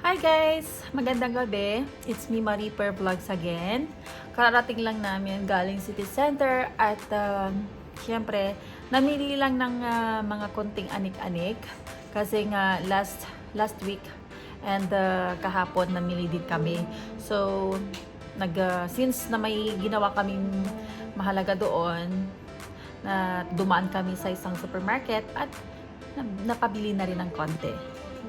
Hi guys! Magandang gabi. It's me, Marie Per Vlogs again. Kararating lang namin galing City Center at syempre, namili lang ng mga konting anik-anik kasi nga last week and kahapon namili din kami. So, since na may ginawa kaming mahalaga doon, na dumaan kami sa isang supermarket at napabili na rin ng konti.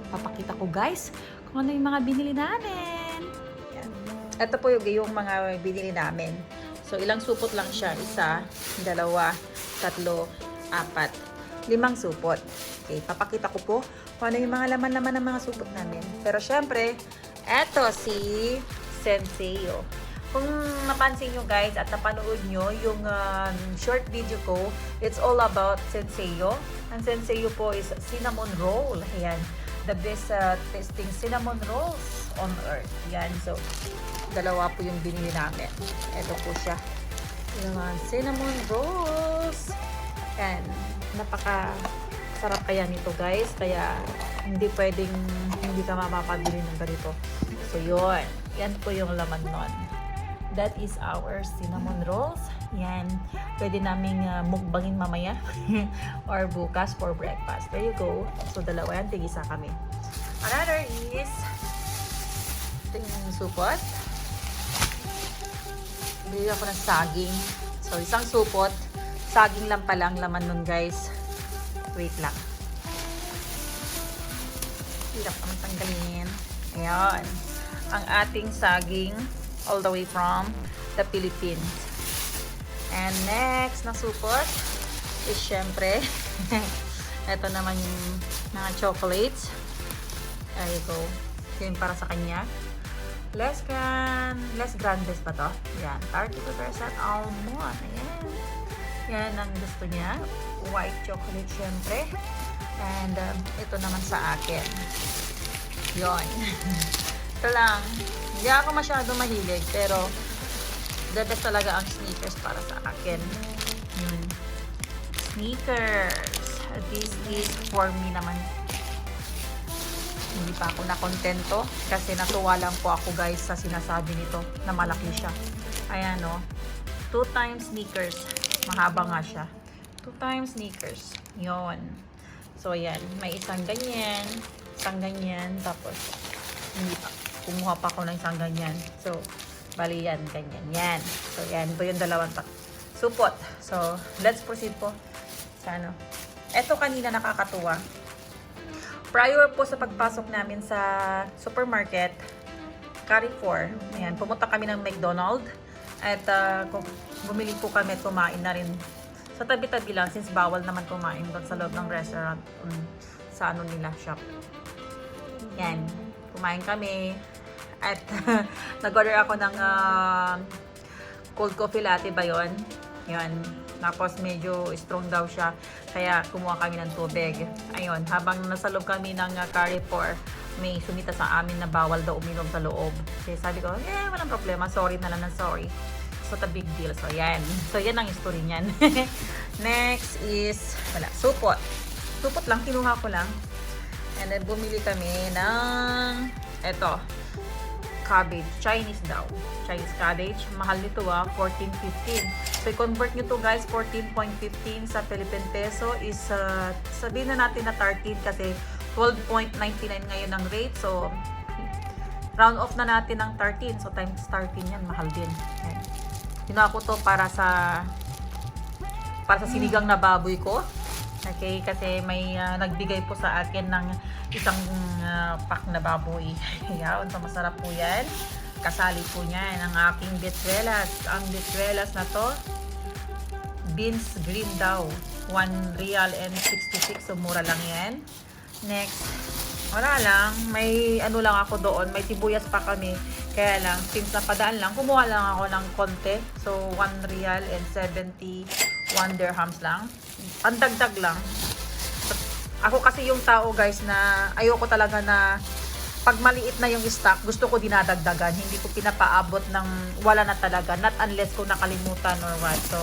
Papakita ko guys kung ano yung mga binili namin. Yan. Ito po yung mga binili namin. So, ilang supot lang siya. 1, 2, 3, 4, 5 supot. Okay, papakita ko po kung ano yung mga laman-laman ng mga supot namin. Pero syempre, eto si Senseo. Kung napansin nyo guys at napanood nyo yung short video ko, it's all about Senseo. Ang Senseo po is cinnamon roll. Ayan. The best tasting cinnamon rolls on earth. Yan. So, dalawa po yung binili namin. Ito po siya. Yung cinnamon rolls. Yan. Napaka-sarap kaya nito guys. Kaya, hindi pwedeng hindi ka mapapabili ng ganito. So, yun. Yan po yung laman nun. That is our cinnamon rolls. Yan. Pwede naming mukbangin mamaya or bukas for breakfast. There you go. So, dalawa yan. Tig-isa kami. Another is supot. Bili ako ng saging. So, isang supot. Saging lang palang laman nun, guys. Wait lang. Hirap naman tanggalin. Ayan. Ang ating saging all the way from the Philippines. And next na supot is syempre ito naman yung mga chocolates. There you go. Yun para sa kanya. Les Grandes ba to? Yan. 32% almond. Ayan. Yan ang gusto niya. White chocolate syempre. And ito naman sa akin. Yon. Ito lang. Hindi ako masyado mahilig pero the best talaga ang Snickers para sa akin. Snickers. This is for me naman. Hindi pa ako nakontento kasi natuwa lang po ako guys sa sinasabi nito na malaki siya. Ayan o. 2 times Snickers. Mahaba nga siya. 2 times Snickers. Yon. So ayan. May isang ganyan. Isang ganyan. Tapos hindi pa. Kumuha pa ako ng isang ganyan. So, bali yan, ganyan. Yan. So, yan po yung dalawang supot. So, let's proceed po sa ano. Ito kanina nakakatuwa. Prior po sa pagpasok namin sa supermarket, Carrefour, ayan, pumunta kami ng McDonald's at bumili po kami at kumain na rin. Sa tabi-tabi lang, since bawal naman kumain doon sa loob ng restaurant, sa ano nila, shop. Yan. Kumain kami. At nag-order ako ng cold coffee latte ba yun? Yun. Tapos medyo strong daw siya. Kaya kumuha kami ng tubig. Ayun. Habang nasa loob kami ng Carrefour, may sumita sa amin na bawal daw uminom sa loob. Kaya sabi ko, walang problema. Sorry na lang ng sorry. So, the big deal. So, yan. So, yan ang story niyan. Next is, supot. Supot lang. Kinuha ko lang. And then, bumili kami ng, eto, cabbage. Chinese daw. Chinese cabbage. Mahal nito 14.15. So, i-convert nyo to guys, 14.15 sa Philippine Peso is, sabihin na natin na 13 kasi 12.99 ngayon ang rate. So, round off na natin ng 13. So, times 13 yan. Mahal din. Ginawa ko to para sa sinigang na baboy ko. Okay, kasi may nagbigay po sa akin ng isang pack na baboy. Ayan, so masarap po yan. Kasali po niyan ang aking betrelas. Ang betrelas na to, beans green daw. 1 real and 66. So, mura lang yan. Next, wala lang. May ano lang ako doon. May sibuyas pa kami. Kaya lang, since napadaan lang, kumuha lang ako ng konti. So, 1 real and 71 dirhams lang. Pandagdag lang. Ako kasi yung tao guys na ayoko talaga na pag maliit na yung stock, gusto ko dinadagdagan. Hindi ko pinapaabot ng wala na talaga. Not unless kung nakalimutan or what. So,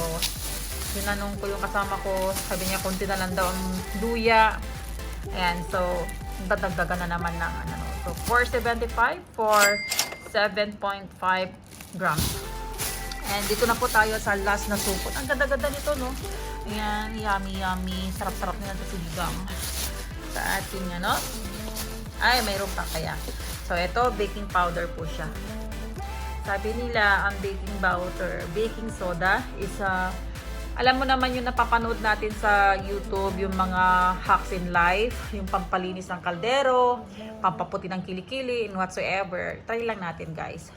tinanong ko yung kasama ko. Sabi niya, konti na lang daw ang luya. Ayan, so, dadagdagan na naman ng ano, So, 475 for 7.5 grams. And dito na po tayo sa last na supot. Ang ganda-ganda nito, no? Ayan, yummy, yummy. Sarap-sarap nila sa sinigang. Sa ating, ano? Ay, mayroon pa kaya. So, ito, baking powder po siya. Sabi nila, ang baking soda is alam mo naman yung napapanood natin sa YouTube, yung mga hacks in life, yung pampalinis ng kaldero, pampaputi ng kilikili, and whatsoever. Try lang natin, guys.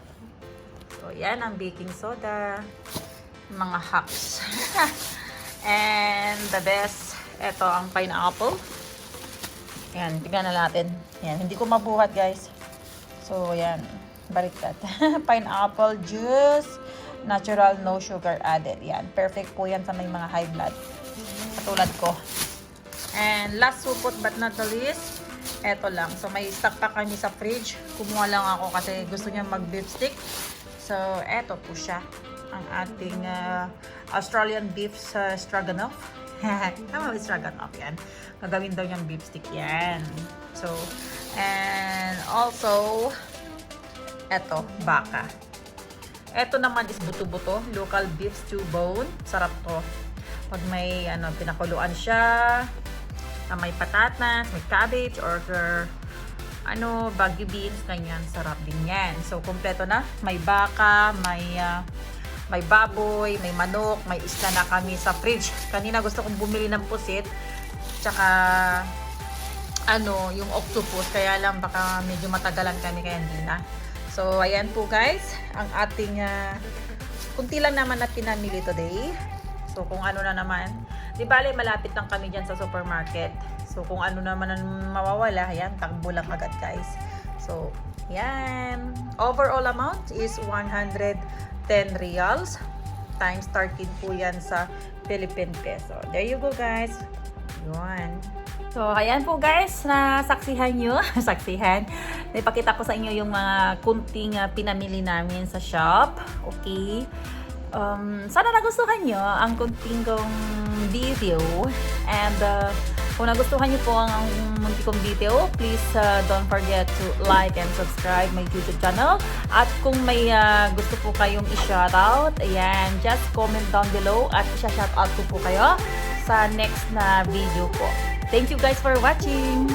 So, yan ang baking soda. Mga hacks. And the best, ito ang pineapple. Yan, tignan na natin. Yan, hindi ko mabuhat, guys. So, yan. Baliktad. Pineapple juice. Natural, no sugar added. Yan. Perfect po yan sa may mga high blood. Katulad ko. And last supot but not the least, eto lang. So, may stock pa kami sa fridge. Kumuha lang ako kasi gusto niya mag-beef stick. So, eto po siya. Ang ating Australian beef stroganoff. Tama ba stroganoff? Yan. Gagawin daw niyang beef stick. Yan. So, and also, eto, baka. Eto naman is buto-buto, local beef stew bone. Sarap to. Pag may pinakuluan siya, may patatas, may cabbage, or baggy beans, ganyan. Sarap din yan. So, kumpleto na. May baka, may baboy, may manok, may isla na kami sa fridge. Kanina gusto kong bumili ng pusit, tsaka yung octopus. Kaya lang baka medyo matagalan kami, kaya hindi na. So, ayan po guys, ang ating kunti lang naman na pinamili today. So, kung ano na naman, di bale, malapit lang kami dyan sa supermarket. So, kung ano naman ang mawawala, ayan, takbo lang agad guys. So, yan. Overall amount is 110 reals times 13 po yan sa Philippine peso. There you go guys. Yun. So, ayan po guys, nasaksihan nyo. Saksihan. Ipakita ko sa inyo yung mga kunting pinamili namin sa shop. Okay. Sana nagustuhan nyo ang kunting kong video. And kung nagustuhan nyo po ang munti kong video, please don't forget to like and subscribe my YouTube channel. At kung may gusto po kayong i-shoutout, ayan, just comment down below at i-shoutout ko po kayo sa next na video po. Thank you guys for watching!